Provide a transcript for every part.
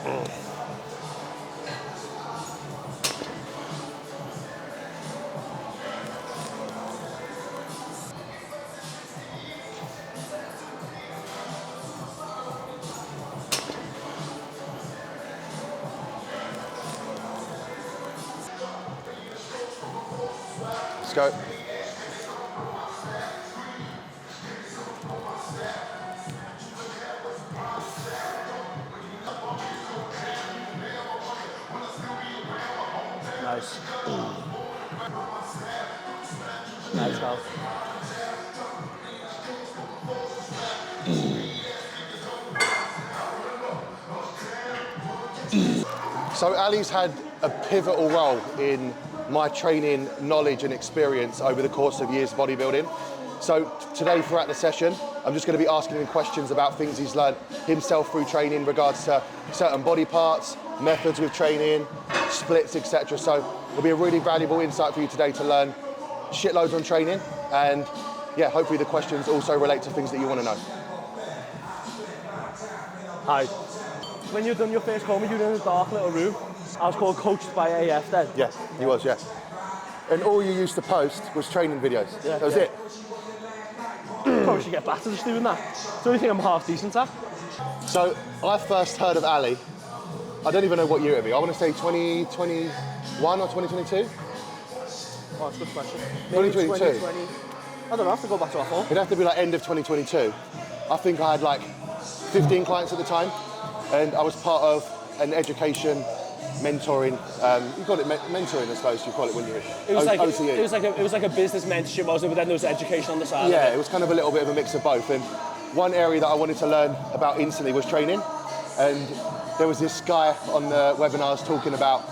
Let's go. Nice. Nice, Al. So Ali's had a pivotal role in my training knowledge and experience over the course of years of bodybuilding. So today throughout the session, I'm just going to be asking him questions about things he's learned himself through training in regards to certain body parts, methods with training, splits, etc. So it'll be a really valuable insight for you today to learn shitloads on training, and yeah, hopefully the questions also relate to things that you want to know. Hi. When you done your first comedy, you were in a dark little room. I was called Coached by AF then. Yes, he was, yes. And all you used to post was training videos. Yeah, that was it. Probably should get back to just doing that. It's the only thing I'm half decent at. So I first heard of Ali, I don't even know what year it would be. I want to say 2021 or 2022? Oh, that's a good question. 2022. 2020. I don't know, I have to go back to our phone. It'd have to be like end of 2022. I think I had like 15 clients at the time, and I was part of an education, mentoring, you call it mentoring, I suppose you call it when you're It was like OTE. it was like a business mentorship, wasn't it? But then there was education on the side. Yeah, it was kind of a little bit of a mix of both. And one area that I wanted to learn about instantly was training. And there was this guy on the webinars talking about,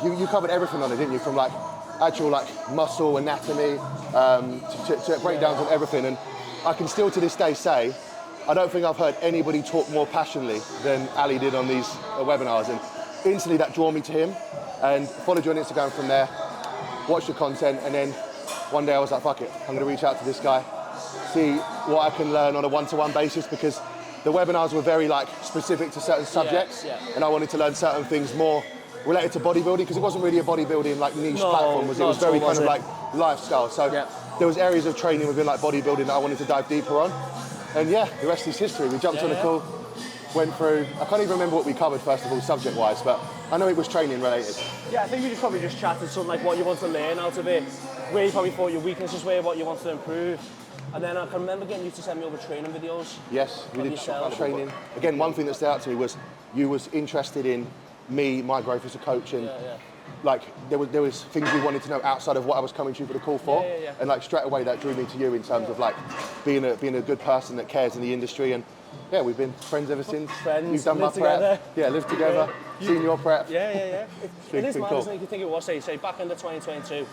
you covered everything on it, didn't you? From like actual like muscle anatomy to breakdowns on everything. And I can still to this day say, I don't think I've heard anybody talk more passionately than Ali did on these webinars. And instantly that drew me to him, and followed you on Instagram from there, watched your content, and then one day I was like, fuck it, I'm gonna reach out to this guy, see what I can learn on a one-to-one basis, because the webinars were very like specific to certain subjects, and I wanted to learn certain things more related to bodybuilding, because it wasn't really a bodybuilding like niche platform, it was very kind of like lifestyle. So there was areas of training within like bodybuilding that I wanted to dive deeper on. And yeah, the rest is history. We jumped on a call, went through, I can't even remember what we covered first of all, subject-wise, but I know it was training related. Yeah, I think we probably just chatted something like what you want to learn out of it, where you probably thought your weaknesses were, what you want to improve. And then I can remember getting you to send me over training videos. Yes, we did training. Again, one thing that stood out to me was you was interested in me, my growth as a coach, and like there was things we wanted to know outside of what I was coming to you for the call for, and like straight away that drew me to you in terms of like being a good person that cares in the industry. And yeah, we've been friends ever since. Friends, you've done my together. prep, live together, seen your prep. It is mad, cool. isn't it? You think it was, say back in the 2022.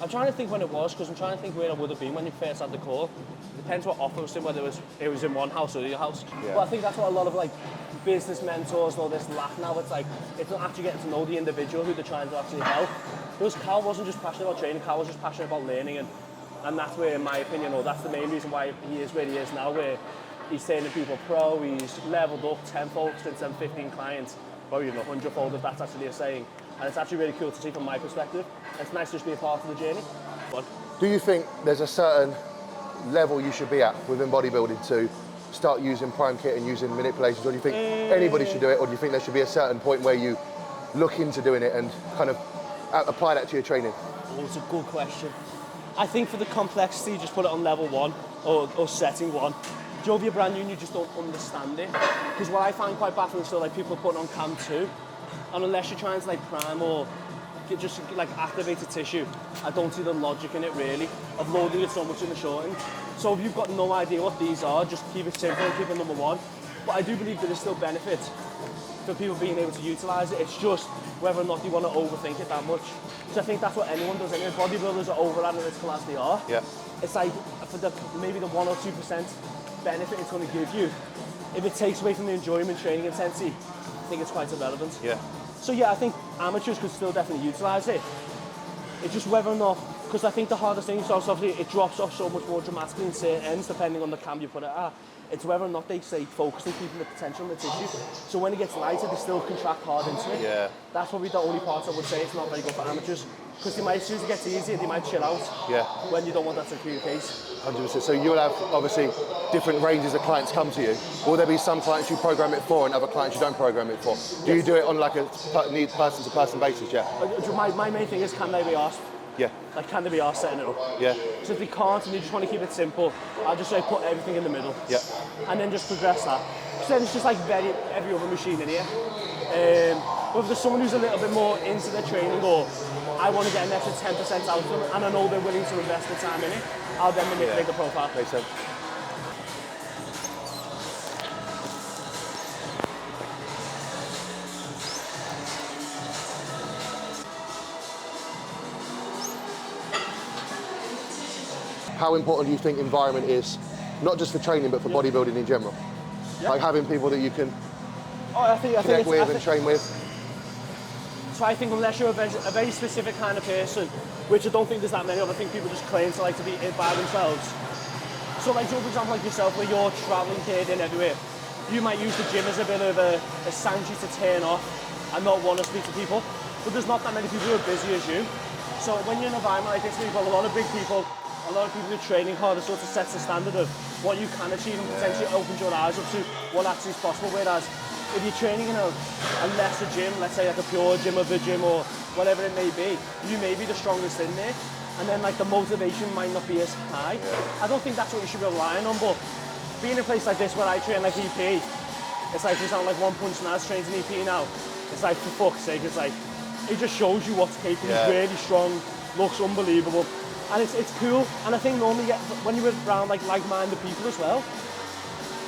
I'm trying to think when it was, because I'm trying to think where I would have been when you first had the call. It depends what offer was in, whether it was in one house or the other house. Yeah. But I think that's what a lot of like business mentors and all this lack now. It's like, it's not actually getting to know the individual who they're trying to actually help. Because Cal wasn't just passionate about training, Cal was just passionate about learning, and that's where, in my opinion, that's the main reason why he is where he is now, where he's turning people pro, he's leveled up tenfold since them 15 clients, or even 100-fold if that's actually a saying. And it's actually really cool to see from my perspective. It's nice to just be a part of the journey. But do you think there's a certain level you should be at within bodybuilding to start using prime kit and using manipulations, or do you think anybody should do it, or do you think there should be a certain point where you look into doing it and kind of apply that to your training? Oh, it's a good question. I think for the complexity, just put it on level 1 or setting 1. Joe, if you're brand new and you just don't understand it, because what I find quite baffling still, like people putting on cam 2, and unless you're trying to like prime or just like activate a tissue, I don't see the logic in it really, of loading it so much in the shorting. So if you've got no idea what these are, just keep it simple and keep it number 1. But I do believe there is still benefit for people being able to utilise it. It's just whether or not you want to overthink it that much. So I think that's what anyone does anyway. Bodybuilders are over analytical as they are. Yeah. It's like for maybe the 1 or 2% benefit it's going to give you, if it takes away from the enjoyment, training intensity, I think it's quite irrelevant. Yeah. So yeah, I think amateurs could still definitely utilise it. It's just whether or not Because I think the hardest thing is obviously it drops off so much more dramatically in certain ends depending on the cam you put it at. It's whether or not they stay focused and keeping the potential in the tissue. So when it gets lighter, they still contract hard into it. Yeah. That's probably the only part I would say it's not very good for amateurs. Because they might, as soon as it gets easier, they might chill out. Yeah. When you don't want that to be the case. 100%. So you'll have obviously different ranges of clients come to you. Will there be some clients you program it for and other clients you don't program it for? Do you do it on like a person to person basis? Yeah. My main thing is, can they be asked? Yeah. Like, can they be asked setting it up? Yeah. So if they can't and they just want to keep it simple, I'll just say put everything in the middle. Yeah. And then just progress that. Because then it's just like every other machine in here. But if there's someone who's a little bit more into their training, or I want to get an extra 10% out of them and I know they're willing to invest the time in it, I'll then manipulate the profile. Makes sense. How important do you think environment is, not just for training, but for bodybuilding in general? Yeah. Like having people that you can connect with and train with? So I think unless you're a very specific kind of person, which I don't think there's that many of, I think people just claim to like to be it by themselves. So like, for example, like yourself, where you're traveling here and everywhere, you might use the gym as a bit of a sanctuary to turn off and not want to speak to people. But there's not that many people who are busy as you. So when you're in an environment like this, you've got a lot of big people, a lot of people who are training hard, it sort of sets the standard of what you can achieve and potentially opens your eyes up to what actually is possible. Whereas if you're training in a lesser gym, let's say like a pure gym or the gym or whatever it may be, you may be the strongest in there, and then like the motivation might not be as high. I don't think that's what you should be relying on, but being in a place like this where I train like EP, it's like, for example, like One Punch Naz trains in EP now, it's like, for fuck's sake, it's like, it just shows you what's capable. He's really strong, looks unbelievable. And it's cool, and I think normally when you're around like like-minded people as well,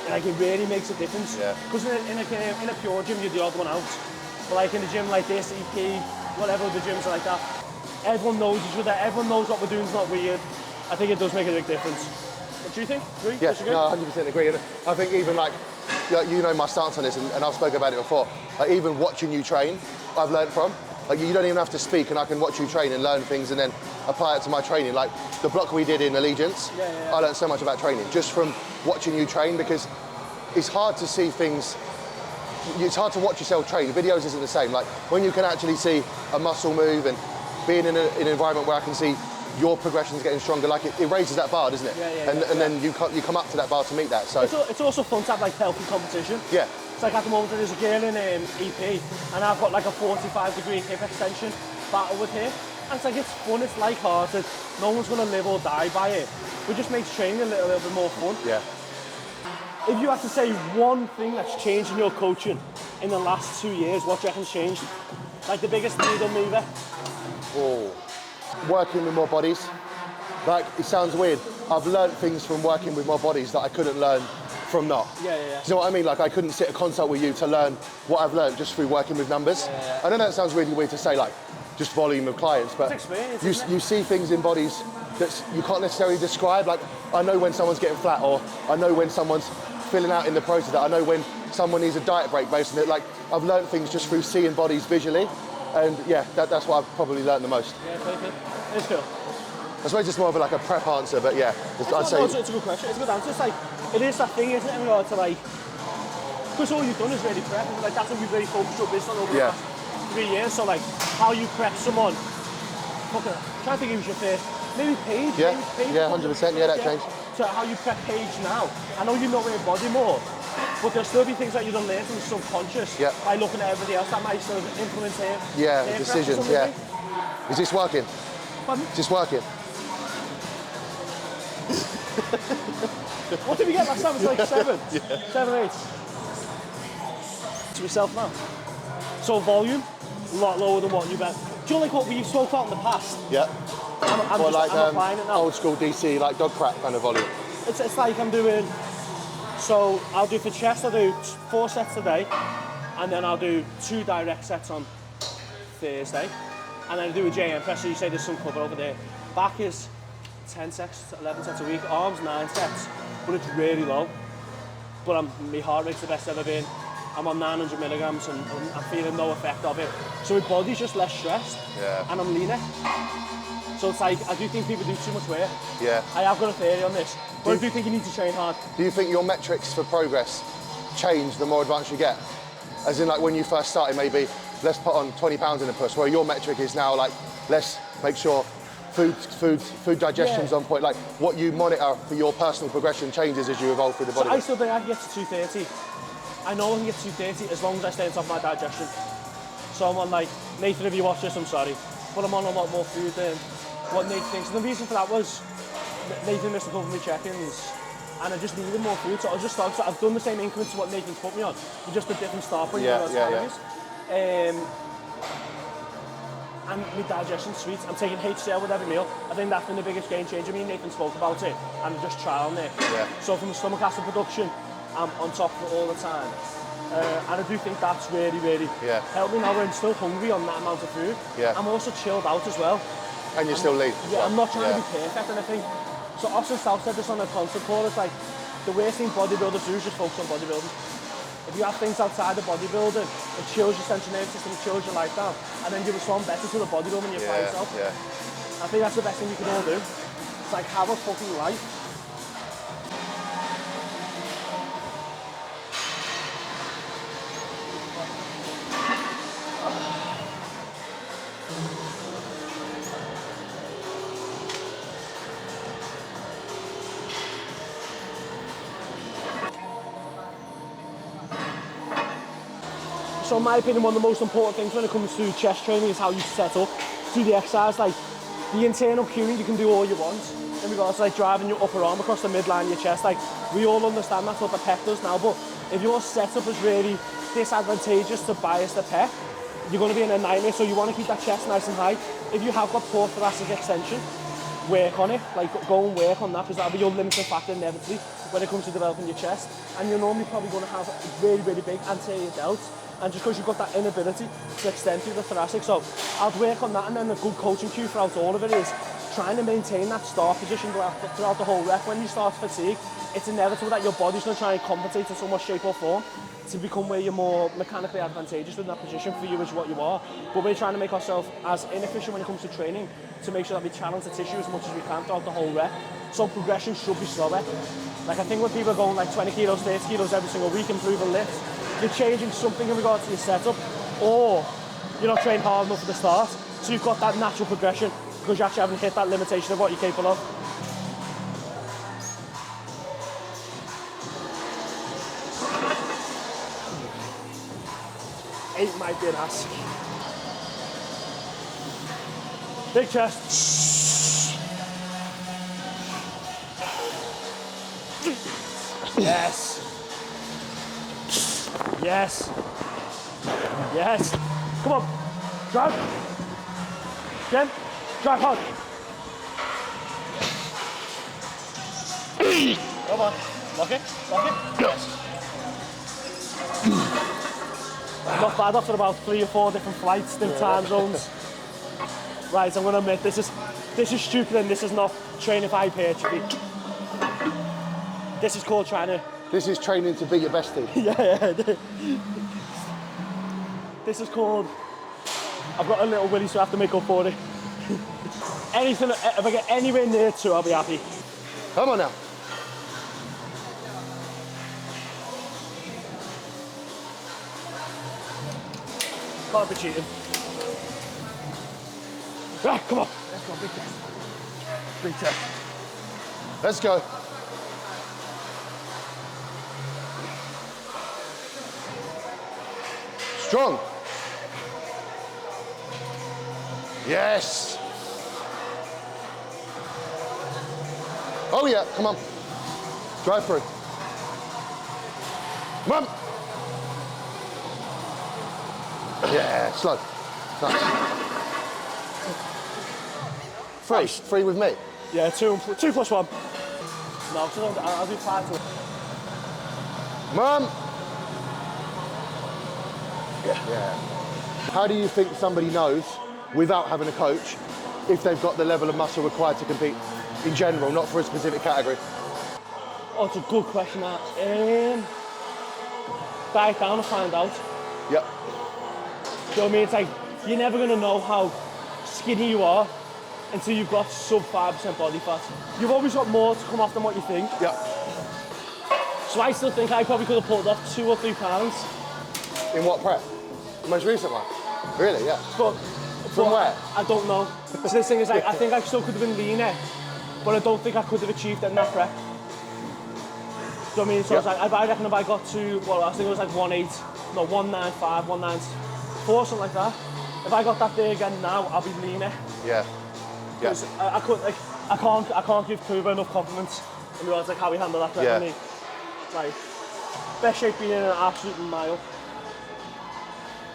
like it really makes a difference. Because in a pure gym, you're the odd one out. But like in a gym like this, EP, whatever the gyms are like that, everyone knows each other, everyone knows what we're doing is not weird. I think it does make a big difference. What do you think? Agree? Yeah, no, 100% agree. And I think even like you know my stance on this, and I've spoken about it before, like even watching you train, I've learned from. Like you don't even have to speak, and I can watch you train and learn things and then apply it to my training. Like the block we did in Allegiance, I learned so much about training just from watching you train, because it's hard to see things, it's hard to watch yourself train. The videos isn't the same. Like when you can actually see a muscle move and being in an environment where I can see your progression's getting stronger, like it raises that bar, doesn't it? And then you come up to that bar to meet that. So it's also fun to have like healthy competition. Yeah. It's like at the moment there's a girl in EP and I've got like a 45-degree hip extension battle with her. And it's like, it's fun, it's light-hearted, no one's gonna live or die by it. It just makes training a little bit more fun. Yeah. If you had to say one thing that's changed in your coaching in the last 2 years, what do you reckon's changed? Like the biggest needle mover? Oh, working with more bodies. Like, it sounds weird. I've learned things from working with more bodies that I couldn't learn from not. Yeah. Do you know what I mean? Like, I couldn't sit a consult with you to learn what I've learned just through working with numbers. I know that sounds really weird to say, like, just volume of clients, but you see things in bodies that you can't necessarily describe. Like, I know when someone's getting flat, or I know when someone's filling out in the process. I know when someone needs a diet break based on it. Like, I've learned things just through seeing bodies visually, and yeah, that's what I've probably learned the most. Yeah, perfect. It's cool. I suppose it's more of like a prep answer, but yeah, I'd say... It's a good question, it's a good answer. It's like, it is that thing, isn't it, in regard to like, because all you've done is really prep, and like that's what we've really focused your business on over the last 3 years. So like, how you prep someone, okay, trying to think who's your first, maybe Paige? Yeah, 100%, yeah, that changed. So how you prep Paige now, I know you know your body more, but there'll still be things that you don't learn from the subconscious by looking at everybody else that might still influence him. Yeah, decisions, yeah. Is this working? Pardon? Is this working? What did we get last time? It was like 7? 7 or 8. To yourself now. So volume, a lot lower than what you bet. Do you know like what we spoke about in the past? Yeah. I'm applying it now. Old school DC, like dog crap kind of volume. It's like I'm doing, so I'll do for chest, I'll do 4 sets a day, and then I'll do 2 direct sets on Thursday, and then I do a JM press, so you say there's some cover over there. Back is 10 sets, 11 sets a week, arms 9 sets, but it's really low. But my heart rate's the best it's ever been. I'm on 900 milligrams and I'm feeling no effect of it. So my body's just less stressed and I'm leaner. So it's like, I do think people do too much work. Yeah. I have got a theory on this, but I do think you need to train hard. Do you think your metrics for progress change the more advanced you get? As in, like, when you first started, maybe, let's put on 20 pounds in a push, where your metric is now, like, let's make sure food digestion's on point. Like, what you monitor for your personal progression changes as you evolve through the body. So I still think I can get to 230. I know I can get to 230 as long as I stay on top of my digestion. So I'm on, like, Nathan, if you watch this, I'm sorry, but I'm on a lot more food than what Nathan thinks. And the reason for that was Nathan missed a couple of my check-ins and I just needed more food. So I was just starting, so I've done the same increments to what Nathan's put me on, but just a different start point. And my digestion sweets. I'm taking HCl with every meal. I think that's been the biggest game changer. Me and Nathan spoke about it and I'm just trialing it. Yeah. So from the stomach acid production, I'm on top of it all the time. And I do think that's really helped me now when I'm still hungry on that amount of food. Yeah. I'm also chilled out as well. And you're still lean. Yeah, I'm not trying to be perfect, and I think, so Austin South said this on a concert call, it's like, the worst thing bodybuilders do is just focus on bodybuilding. If you have things outside of bodybuilding, it chills your central nervous system, it chills your life down, and then you respond better to the bodybuilding when you're by yourself. Yeah. I think that's the best thing you can all do. It's like, have a fucking life. So in my opinion, one of the most important things when it comes to chest training is how you set up through the exercise. Like the internal cueing, you can do all you want. In regards to like driving your upper arm across the midline of your chest, like we all understand that's what the pec does now, but if your setup is really disadvantageous to bias the pec, you're going to be in a nightmare. So you want to keep that chest nice and high. If you have got poor thoracic extension, work on it, like go and work on that, because that'll be your limiting factor inevitably when it comes to developing your chest. And you're normally probably going to have really big anterior delts. And just because you've got that inability to extend through the thoracic. So I'd work on that, and then the good coaching cue throughout all of it is trying to maintain that start position throughout the whole rep. When you start fatigue, it's inevitable that your body's going to try and compensate in some way, shape or form to become where you're more mechanically advantageous within that position for you as what you are. But we're trying to make ourselves as inefficient when it comes to training to make sure that we challenge the tissue as much as we can throughout the whole rep. So progression should be slower. Like I think when people are going like 20 kilos, 30 kilos every single week, improving lifts, you're changing something in regards to your setup, or you're not trained hard enough at the start, so you've got that natural progression because you actually haven't hit that limitation of what you're capable of. Eight might be an ask. Big chest. Yes. Yes. Yes. Come on. Drive. Again. Drive hard. Come on. Lock it. Lock it. Yes. Not bad after about 3 or 4 different flights, different time zones. Right, I'm going to admit, this is stupid and this is not training for hypertrophy. This is called trying to... This is training to beat your bestie. Yeah. This is called... I've got a little willy, so I have to make up for it. Anything, if I get anywhere near 2, I'll be happy. Come on now. Can't be cheating. Right, come on. Let's go, big test. Big test. Let's go. Strong. Yes. Oh yeah, come on. Drive through. Come on. Yeah, slow. Nice. 3. 3 with me. Yeah, 2 plus 1. No, I'll do 5 to... Mum! Yeah. How do you think somebody knows, without having a coach, if they've got the level of muscle required to compete in general, not for a specific category? Oh, it's a good question, that. Diet down and find out. Yep. Do you know what I mean? It's like, you're never going to know how skinny you are until you've got sub 5% body fat. You've always got more to come off than what you think. Yeah. So I still think I probably could have pulled off 2 or 3 pounds. In what prep? The most recent one? Really, yeah. But From where? I don't know. So this thing is like, I think I still could have been leaner, but I don't think I could have achieved it in that prep. Do you know what I mean? So it's like, I reckon if I got to, well, I think it was like 195, 194, something like that. If I got that there again now, I'll be leaner. Yeah. Because I can't give Kuba enough compliments. And realize like how he handled that prep on me. Like, best shape being in an absolute mile.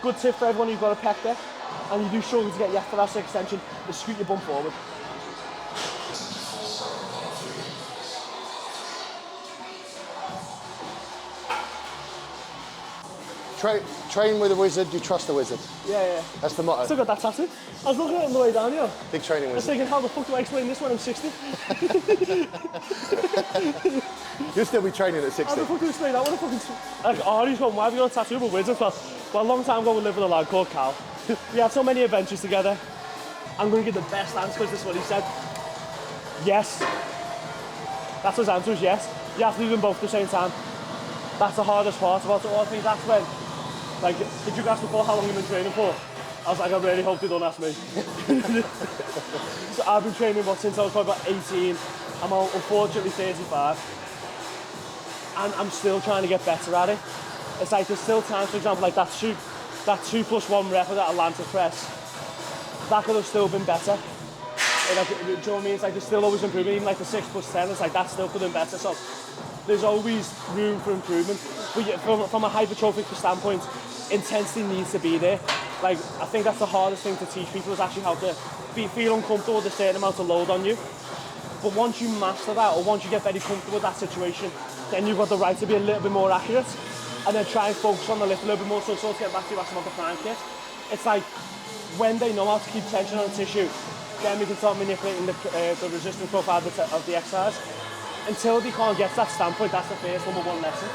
Good tip for everyone who's got a pec there, and you do struggle to get your thoracic extension, is scoot your bum forward. Train with a wizard, you trust the wizard. Yeah. That's the motto. Still got that tattoo. I was looking at it on the way down here. Big training I was wizard. thinking, how the fuck do I explain this when I'm 60? You'll still be training at 60. How the fuck do I explain that? What the fucking... Like, Ari's going, why have you got a tattoo of a wizard? Well, a long time ago we lived with a lad called Cal. We had so many adventures together. I'm going to give the best answer because this is what he said. Yes. That's his answer, is yes. You have to do them both at the same time. That's the hardest part about it all. I think that's when, like, did you ask before how long you've been training for? I was like, I really hope they don't ask me. So I've been training since I was probably about 18. I'm unfortunately 35. And I'm still trying to get better at it. It's like there's still times, for example, like that 2+1 rep of that Atlanta press, that could have still been better. Like, do you know what I mean? It's like there's still always improvement. Even like the 6+10, it's like that still could have been better. So there's always room for improvement. But from a hypertrophic standpoint, intensity needs to be there. Like, I think that's the hardest thing to teach people, is actually how to feel uncomfortable with a certain amount of load on you. But once you master that, or once you get very comfortable with that situation, then you've got the right to be a little bit more accurate, and then try and focus on the lift a little bit more. So sort of get back to your maximum prime kit. It's like, when they know how to keep tension on the tissue, then we can start manipulating the resistance profile of the exercise. Until they can't get to that standpoint, that's the first #1 lesson.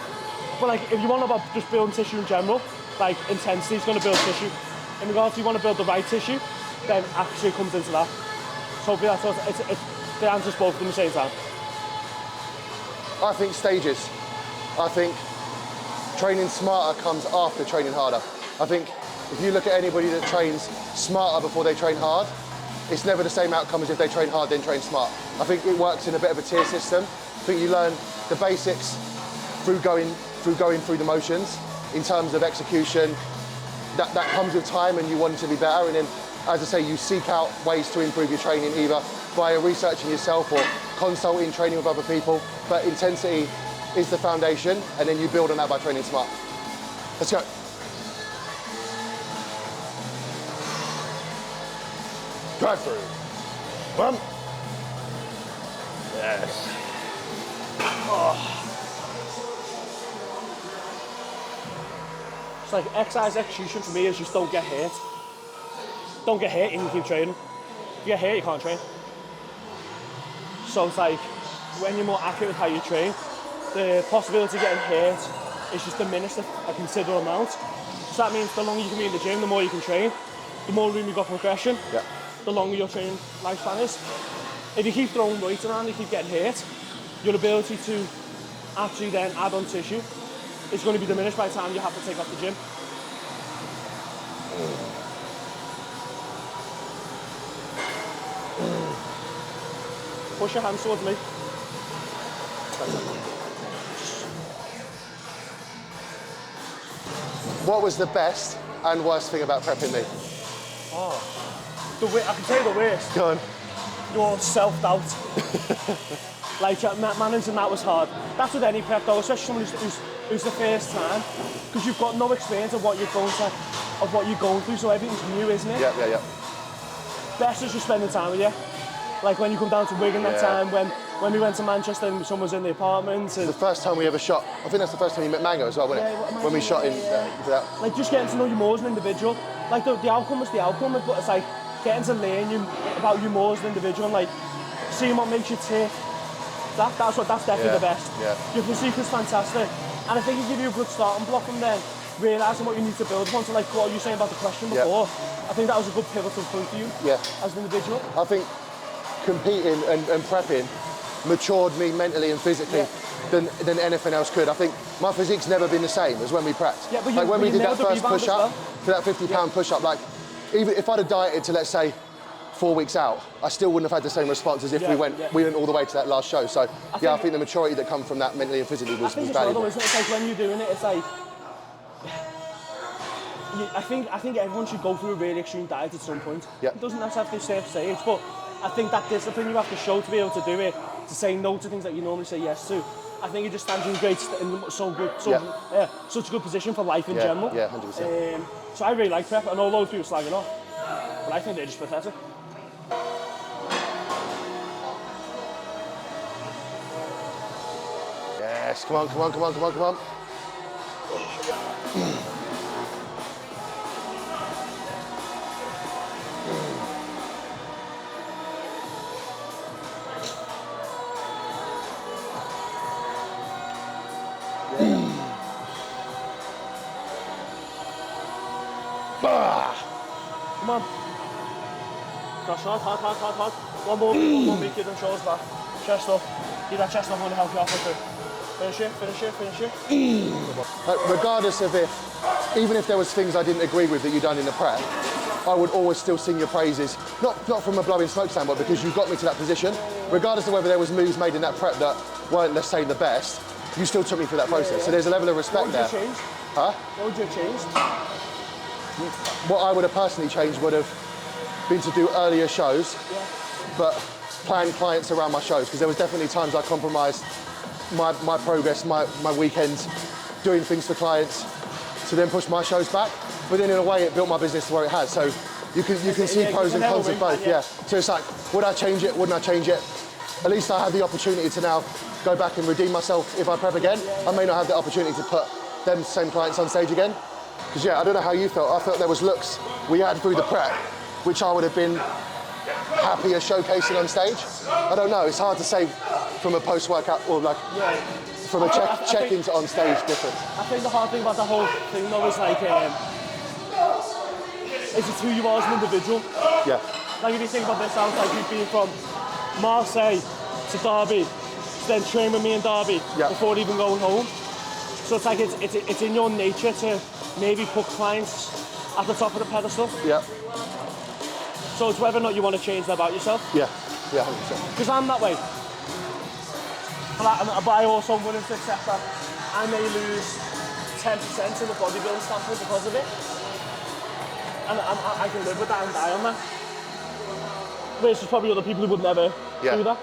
But like, if you want to about just building tissue in general, like, intensity is going to build tissue. In regards to you want to build the right tissue, then actually it comes into that. So hopefully that's what it's the answer's both at the same time. I think stages. I think training smarter comes after training harder. I think if you look at anybody that trains smarter before they train hard, it's never the same outcome as if they train hard then train smart. I think it works in a bit of a tier system. I think you learn the basics through going through the motions in terms of execution. That comes with time, and you want to be better. And then, as I say, you seek out ways to improve your training, either via researching yourself or consulting, training with other people. But intensity is the foundation, and then you build on that by training smart. Let's go. Drive through. Bump. Yes. Oh. It's like exercise execution for me is just don't get hurt. Don't get hurt, you can keep training. If you get hurt, you can't train. So it's like, when you're more accurate with how you train, the possibility of getting hurt is just diminished a considerable amount. So that means the longer you can be in the gym, the more you can train, the more room you've got for progression, the longer your training lifespan is. If you keep throwing weight around, you keep getting hurt, your ability to actually then add on tissue is going to be diminished by the time you have to take off the gym. Push your hands towards me. What was the best and worst thing about prepping me? I can tell you the worst. Go on. Your self-doubt. Like, managing that was hard. That's with any prep though, especially someone who's the first time, because you've got no experience of what you're going through, so everything's new, isn't it? Yeah. Best is just spending time with you. Like when you come down to Wigan that time, when we went to Manchester and someone was in the apartment. And the first time we ever shot. I think that's the first time you met Mango as well, wasn't it? When we shot in for that. Like, just getting to know you more as an individual. Like, the outcome was the outcome, but it's like getting to learn about you more as an individual, and like seeing what makes you tick. That's definitely the best. Yeah. Your physique is fantastic, and I think it gives you a good starting block from then, realising what you need to build upon. So like what you were saying about the question before, I think that was a good pivotal point for you as an individual. I think competing and prepping matured me mentally and physically than anything else could. I think my physique's never been the same as when we prepped. Yeah, but like when we did that nailed the first rebound push as well. up, for that 50-pound push up, like even if I'd have dieted to, let's say, 4 weeks out, I still wouldn't have had the same response as if we went all the way to that last show. So I think the maturity that comes from that mentally and physically was valuable. It's like when you're doing it, it's like I think everyone should go through a really extreme diet at some point. It doesn't necessarily have to stay at stage, but I think that discipline you have to show to be able to do it, to say no to things that you normally say yes to. I think it just stands you in such a good position for life in general. Yeah, 100%. So I really like prep. I know loads of people slagging off, but I think they're just pathetic. Yes, come on, come on, come on, come on, come on. Come on. Cross hard. One more, make it and shoulders back. Chest up. Keep that chest up, I want to help you halfway through. Finish it. Regardless of even if there was things I didn't agree with that you'd done in the prep, I would always still sing your praises. Not from a blowing smoke standpoint, because you got me to that position. Regardless of whether there was moves made in that prep that weren't, let's say, the best, you still took me through that process. So there's a level of respect there. What would you change? Huh? What would you have changed? What I would have personally changed would have been to do earlier shows, but plan clients around my shows, because there was definitely times I compromised my progress, my weekends, doing things for clients to then push my shows back. But then in a way it built my business to where it has. So you can see pros and cons of both. So it's like, would I change it? Wouldn't I change it? At least I have the opportunity to now go back and redeem myself if I prep again. I may not have the opportunity to put them same clients on stage again. Because I don't know how you felt. I felt there was looks we had through the prep, which I would have been happier showcasing on stage. I don't know, it's hard to say from a post-workout or like from a check-in to on stage difference. I think the hard thing about the whole thing though is like, is it's who you are as an individual. Yeah. Like if you think about this, sounds like you've been from Marseille to Derby, to then train with me in Derby before even going home. So it's like it's in your nature to maybe put clients at the top of the pedestal. Yeah. So it's whether or not you want to change that about yourself. Yeah, 100%. Because I'm that way. But I also wouldn't accept that I may lose 10% in the bodybuilding standpoint because of it. And I can live with that and die on that. Versus probably other people who would never do that,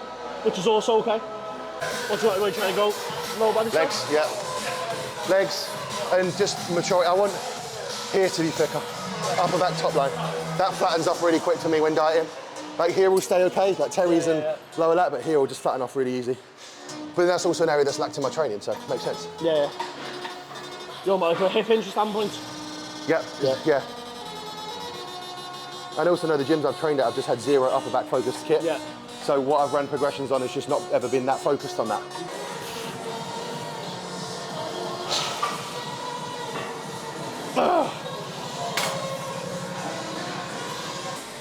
which is also okay. Where you trying to go? Lower body legs, legs, and just maturity. I want here to be thicker, upper back, top line. That flattens off really quick to me when dieting. Like here will stay okay, like Terry's and lower lat, but here will just flatten off really easy. But that's also an area that's lacked in my training, so it makes sense. Yeah. You're my hip hinge standpoint. Yeah. And I also know the gyms I've trained at, I've just had zero upper back focused kit. Yeah. So what I've run progressions on has just not ever been that focused on that.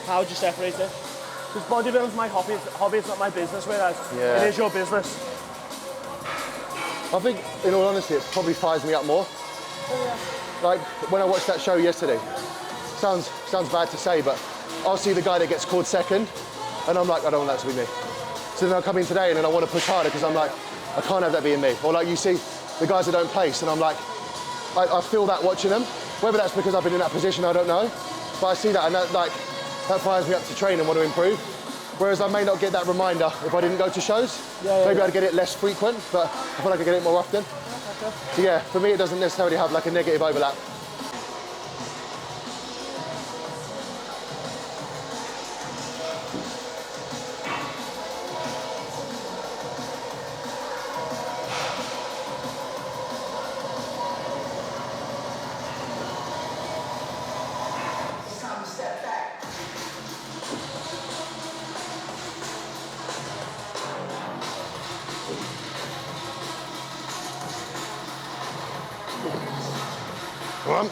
How would you separate it? Because bodybuilding's my hobby, it's not my business, whereas it is your business. I think, in all honesty, it probably fires me up more. Like, when I watched that show yesterday, sounds bad to say, but I'll see the guy that gets called second, and I'm like, I don't want that to be me. So then I'll come in today and then I want to push harder because I'm like, I can't have that being me. Or like you see the guys that don't place, and I'm like, I feel that watching them. Whether that's because I've been in that position, I don't know. But I see that, and that fires me up to train and want to improve. Whereas I may not get that reminder if I didn't go to shows. Maybe I'd get it less frequent, but I feel like I get it more often. So yeah, for me it doesn't necessarily have like a negative overlap. Come on.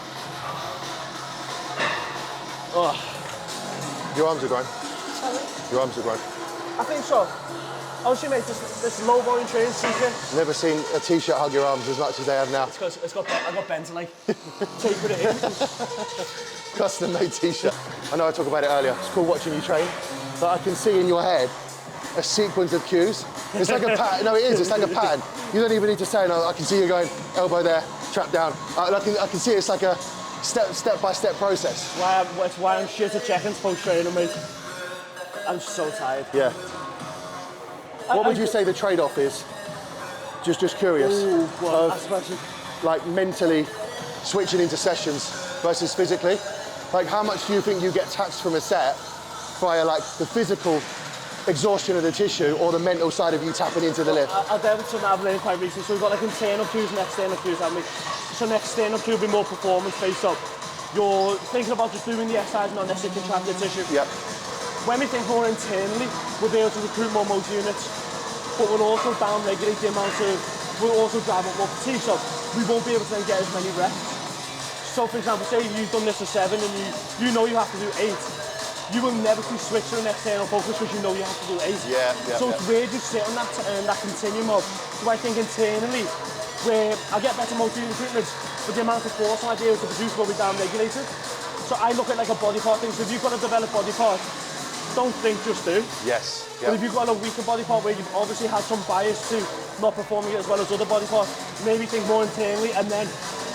Oh. Your arms are going. Sorry? Your arms are going. I think so. Obviously, mate, this low volume training t-shirt. Never seen a t-shirt hug your arms as much as they have now. It's because I got Ben to like taper it in. Custom made t-shirt. I know I talked about it earlier. It's cool watching you train, but I can see in your head a sequence of cues. It's like a pattern. No, it is. It's like a pattern. You don't even need to say, no, I can see you going elbow there, trap down. I can see it's like a step-by-step process. It's why I'm shit at check-ins post-training, mate. I'm so tired. Yeah. What would you say the trade-off is? Just curious. Ooh, well, like mentally switching into sessions versus physically. Like how much do you think you get taxed from a set via like the physical exhaustion of the tissue or the mental side of you tapping into the lift? I've done something I've learned quite recently. So we've got like internal cues and external cues, haven't we? So an external cue will be more performance based up. You're thinking about just doing the exercise, not necessarily contract the tissue. Yep. When we think more internally, we'll be able to recruit more motor units, but we'll also down-regulate the amount of, we'll also drive up more fatigue, so we won't be able to then get as many reps. So for example, say you've done this for 7 and you know you have to do 8, you will never switch to an external focus because you know you have to do 8. So it's weird you sit on that continuum of, so I think internally, where I get better motor unit recruitment, but the amount of force I might be able to produce will be down-regulated. So I look at like a body part thing, so if you've got a developed body part, don't think, just do. Yes. But if you've got a weaker body part where you've obviously had some bias to not performing it as well as other body parts, maybe think more internally, and then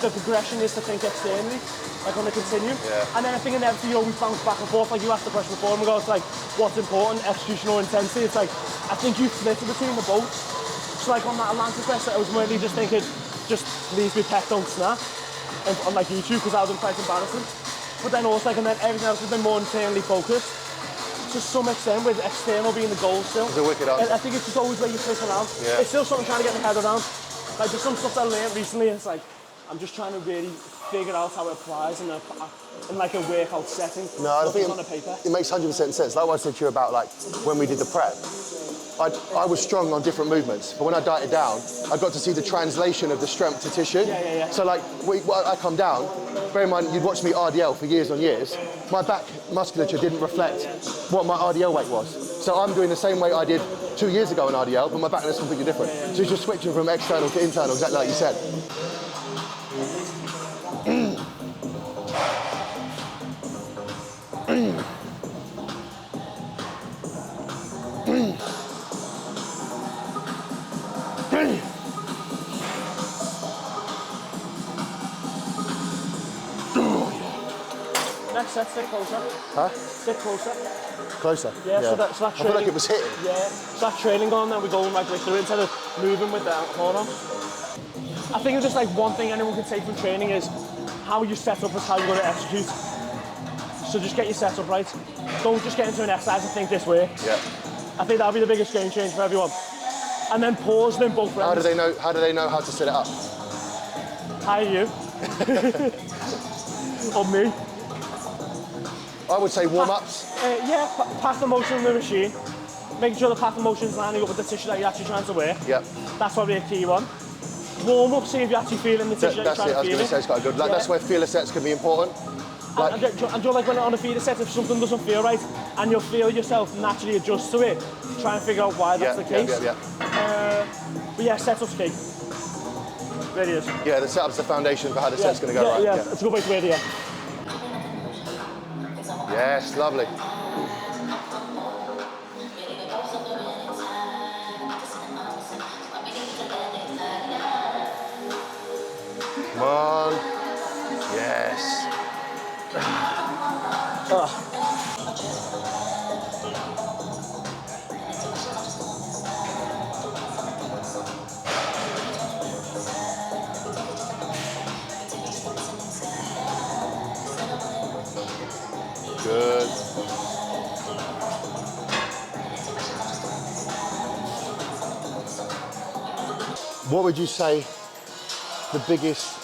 the progression is to think externally, like on a continuum. Yeah. And then I think inevitably you always bounce back and forth, like you asked the question before, and we go, it's like, what's important, execution or intensity? It's like, I think you flip between the both. So like on that Atlantic Quest, I was mainly just thinking, just leave me pec, don't snap, on like YouTube, because that was quite embarrassing. But then also, like, and then everything else has been more internally focused. To some extent, with external being the goal still. It's a wicked answer. I think it's just always where you flip around. Yeah. It's still something I'm trying to get my head around. Like there's some stuff that I learned recently, it's like, I'm just trying to really figure out how it applies in like a workout setting. No, I think on a paper. It makes 100% sense. Like what I said to you about like when we did the prep, I was strong on different movements, but when I dieted down, I got to see the translation of the strength to tissue. Yeah. So like, I come down, bear in mind, you'd watch me RDL for years on years, my back musculature didn't reflect what my RDL weight was. So I'm doing the same weight I did 2 years ago in RDL, but my back is completely different. So it's just switching from external to internal, exactly like you said. Next set, sit closer. Huh? Sit closer. Closer? Yeah. So that trailing, I feel like it was hitting. Yeah, so that trailing going, then we're going right through instead of moving with the hold on. I think it's just like one thing anyone can take from training is how you set up is how you're going to execute. So just get your setup right. Don't just get into an exercise and think this works. Yeah. I think that'll be the biggest game change for everyone. And then pause them both rounds. How do they know how to set it up? How are you? Or me? I would say warm-ups. Yeah, path of motion in the machine. Making sure the path of motion is lining up with the tissue that you're actually trying to work. Yeah. That's probably a key one. Warm up, see if you're actually feeling the tissue that you're trying to feel. I was going to say it's quite good. Like, yeah. That's where feeler sets can be important. Like, and you're like when on a feeder set, if something doesn't feel right and you'll feel yourself naturally adjust to it, try and figure out why that's the case. But yeah, setup's key. Really is. Yeah, the setup's the foundation for how the set's going to go right. Yeah, it's a good way to idea. Yes, lovely. Come on. Yes. Good. What would you say the biggest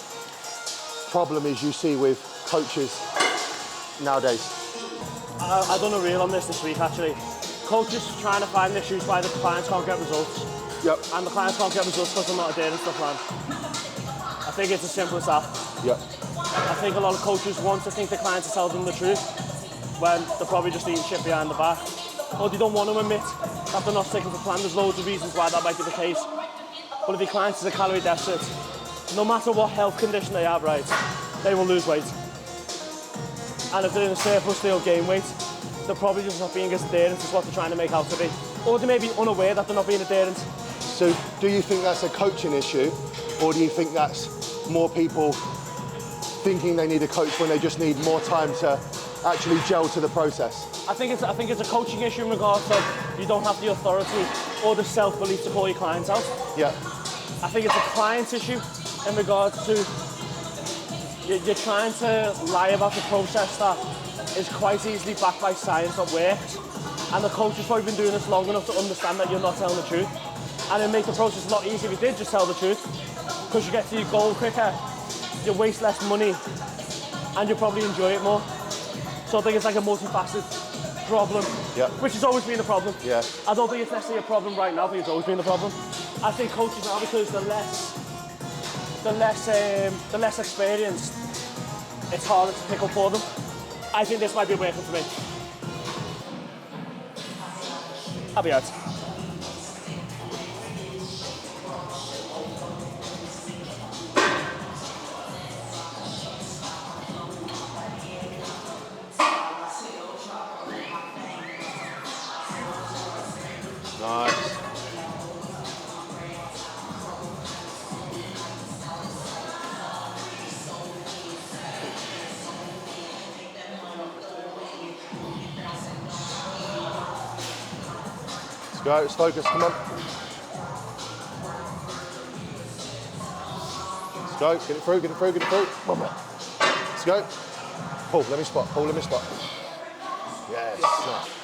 problem is you see with coaches nowadays? I've done a reel on this week actually. Coaches trying to find issues why the clients can't get results. Yep. And the clients can't get results because they're not adherence to the plan. I think it's as simple as that. Yep. I think a lot of coaches want to think the clients are telling them the truth when they're probably just eating shit behind the back. or they don't want to admit that they're not sticking to plan. There's loads of reasons why that might be the case. But if your client is a calorie deficit, no matter what health condition they have, right, they will lose weight. And if they're in a surplus, they'll gain weight. They're probably just not being as adherent as what they're trying to make out to be. Or they may be unaware that they're not being adherent. So do you think that's a coaching issue, or do you think that's more people thinking they need a coach when they just need more time to actually gel to the process? I think it's a coaching issue in regards to you don't have the authority or the self-belief to call your clients out. Yeah. I think it's a client issue in regards to you're trying to lie about the process that is quite easily backed by science that works. And the coach has probably been doing this long enough to understand that you're not telling the truth. And it'd make the process a lot easier if you did just tell the truth. Because you get to your goal quicker, you waste less money, and you probably enjoy it more. So I think it's like a multifaceted problem, which has always been a problem. Yeah. I don't think it's necessarily a problem right now, I think it's always been a problem. I think coaches now, because they're less experienced, it's harder to pick up for them. I think this might be working for me. I'll be out. Nice. Let's go, let's focus, come on. Let's go, get it through, get it through, get it through. One more. Let's go. Pull, let me spot, pull, let me spot. Yes, nice.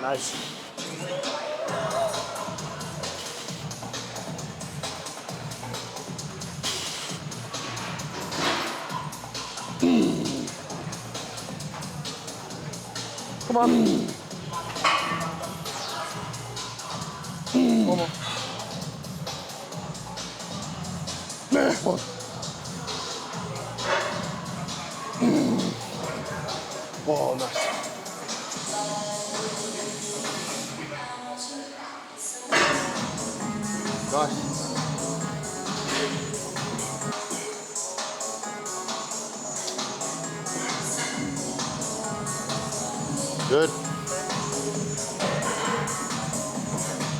Nice. Come on. One more. One. Oh, nice. Nice. Good.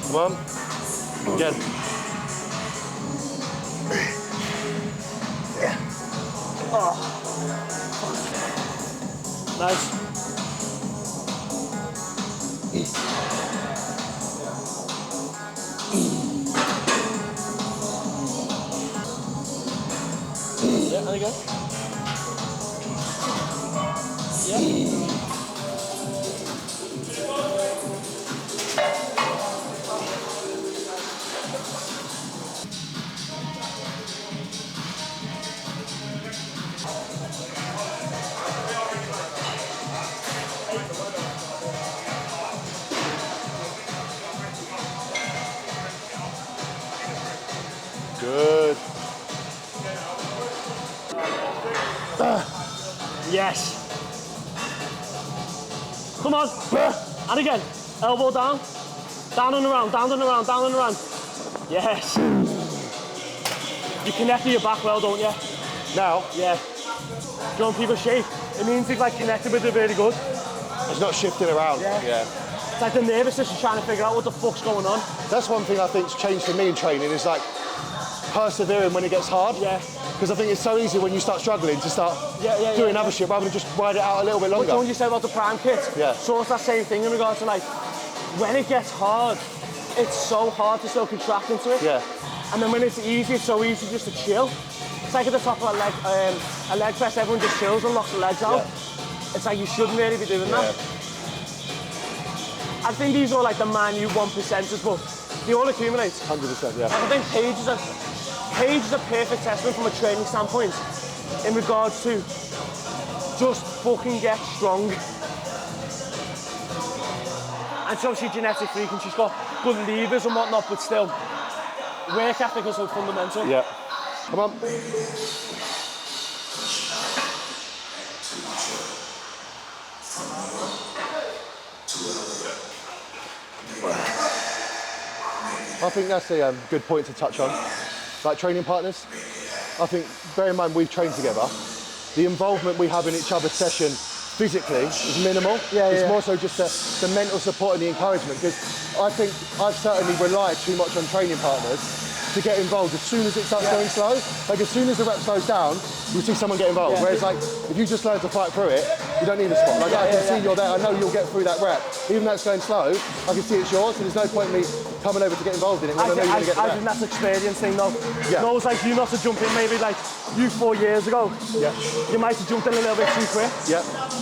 Come on. Again. Yeah. Oh. Nice. Yeah, and again. Yeah. Good. Yes. Come on. And again. Elbow down. Down and around, down and around, down and around. Yes. You connect with your back well, don't you? Now? Yeah. Do you want people's shape? It means you've like connected with it really good. It's not shifting around. Yeah. It's like the nervous system trying to figure out what the fuck's going on. That's one thing I think's changed for me in training is like persevering when it gets hard. Yeah. Because I think it's so easy when you start struggling to start doing other shit rather than just ride it out a little bit longer. But don't you say about the prime kit? Yeah. So it's that same thing in regards to like, when it gets hard, it's so hard to still contract into it. Yeah. And then when it's easy, it's so easy just to chill. It's like at the top of a leg press, everyone just chills and locks the legs out. Yeah. It's like you shouldn't really be doing that. I think these are like the minute 1%ers, but they all accumulate. 100%, yeah. And I think Paige is a perfect testament from a training standpoint in regards to just fucking get strong. And she's obviously genetic freak and she's got good levers and whatnot, but still, work ethic is so fundamental. Yeah. Come on. I think that's a good point to touch on. Like training partners, I think, bear in mind we've trained together, the involvement we have in each other's session physically is minimal. It's more so just the mental support and the encouragement, because I think I've certainly relied too much on training partners to get involved as soon as it starts going slow. Like as soon as the rep slows down, you see someone get involved. Whereas like, if you just learn to fight through it, you don't need a spot. Like I can see you're there, I know you'll get through that rep. Even though it's going slow, I can see it's yours, so there's no point in me coming over to get involved in it when I know you're gonna get the rep. I think that's experience thing though. No, it's like you not to jump in, maybe like you 4 years ago, you might have jumped in a little bit too quick.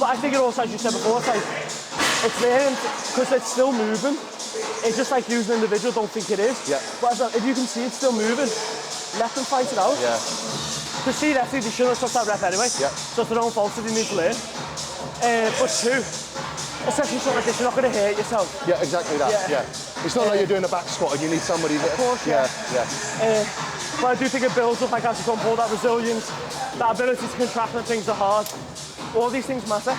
But I think it also, as you said before, it's like, it's there because it's still moving. It's just like you as an individual don't think it is. But if you can see it's still moving, let them fight it out. To see that, they shouldn't have stopped that rep anyway. So it's their own fault, so they need to learn. But two, especially something like this, you're not going to hurt yourself. Yeah, exactly that. It's not like you're doing a back squat and you need somebody that... Of course, but I do think it builds up, like as you come forward, that resilience, that ability to contract when things are hard. All these things matter.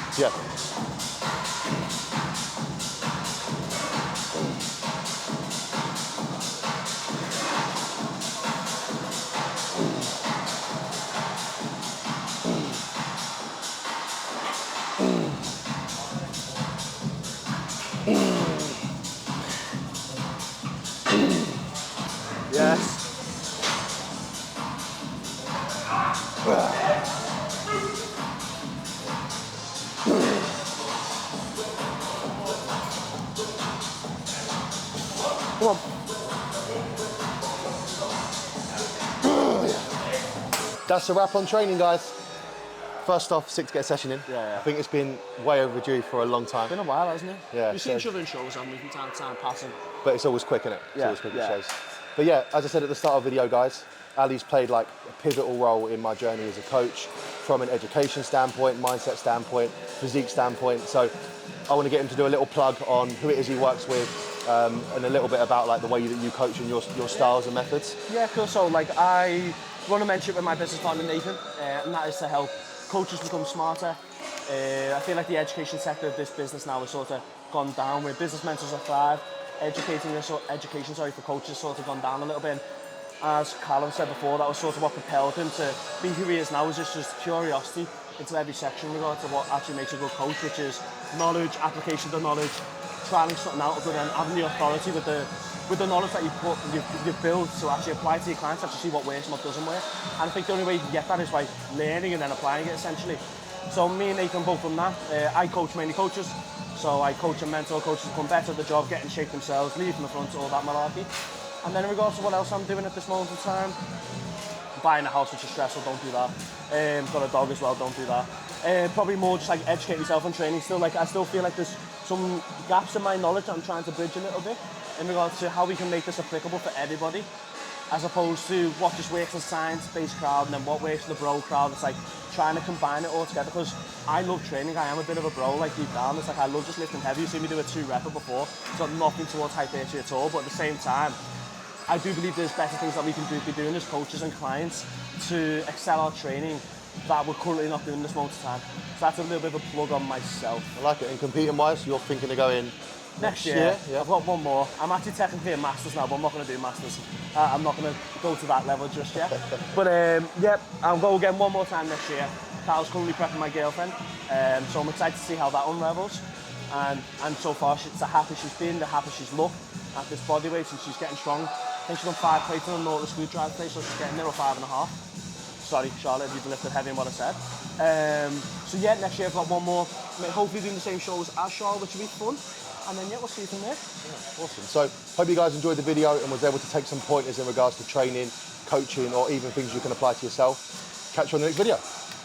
Come on. That's a wrap on training, guys. First off, sick to get a session in. I think it's been way overdue for a long time. It's been a while, hasn't it? We've seen so, each other in shows, haven't we, from time to time, passing. But it's always quick, isn't it? It's always quick in shows. But yeah, as I said at the start of the video, guys, Ali's played like a pivotal role in my journey as a coach from an education standpoint, mindset standpoint, physique standpoint. So I want to get him to do a little plug on who it is he works with, and a little bit about like the way that you coach and your styles and methods. Yeah, cool. So like I run a mentorship with my business partner Nathan, and that is to help coaches become smarter. I feel like the education sector of this business now has sort of gone down, where business mentors are thrive. Education for coaches sort of gone down a little bit. And as Callum said before, that was sort of what propelled him to be who he is now, is just curiosity into every section in regard to what actually makes a good coach, which is knowledge, application of knowledge, trying something out of it, and having the authority with the knowledge that you've built to actually apply to your clients, actually see what works and what doesn't work. And I think the only way you can get that is by learning and then applying it, essentially. So me and Nathan both from that. I coach mainly coaches, so I coach and mentor coaches to become better at the job, get in shape themselves, lead from the front, all that malarkey. And then in regards to what else I'm doing at this moment in time, buying a house, which is stressful, don't do that. Got a dog as well, don't do that. Probably more just like educate yourself on training. Still, like I still feel like there's some gaps in my knowledge that I'm trying to bridge a little bit in regards to how we can make this applicable for everybody, as opposed to what just works in science-based crowd and then what works in the bro crowd. It's like trying to combine it all together, because I love training. I am a bit of a bro, like deep down. It's like I love just lifting heavy. You've seen me do a 2-repper before. It's got nothing towards hypertrophy at all, but at the same time, I do believe there's better things that we can be doing as coaches and clients to excel our training that we're currently not doing this moment of time. So that's a little bit of a plug on myself. I like it. And competing-wise, you're thinking of going next year? I've got one more. I'm actually technically in Masters now, but I'm not going to do Masters. I'm not going to go to that level just yet. But I'll go again one more time next year. Carl's currently prepping my girlfriend, so I'm excited to see how that unravels. And so far, the happier she's been, the happier she's looked at this body weight, and she's getting strong. I think she's done 5 plates on a Norton screwdriver plate, so she's getting there, or 5.5. Sorry, Charlotte, if you've lifted heavy in what I said. So yeah, next year I've got one more. Hopefully doing the same shows as Charlotte, which will be fun. And then yeah, we'll see from there. Yeah, awesome. So hope you guys enjoyed the video and was able to take some pointers in regards to training, coaching, or even things you can apply to yourself. Catch you on the next video.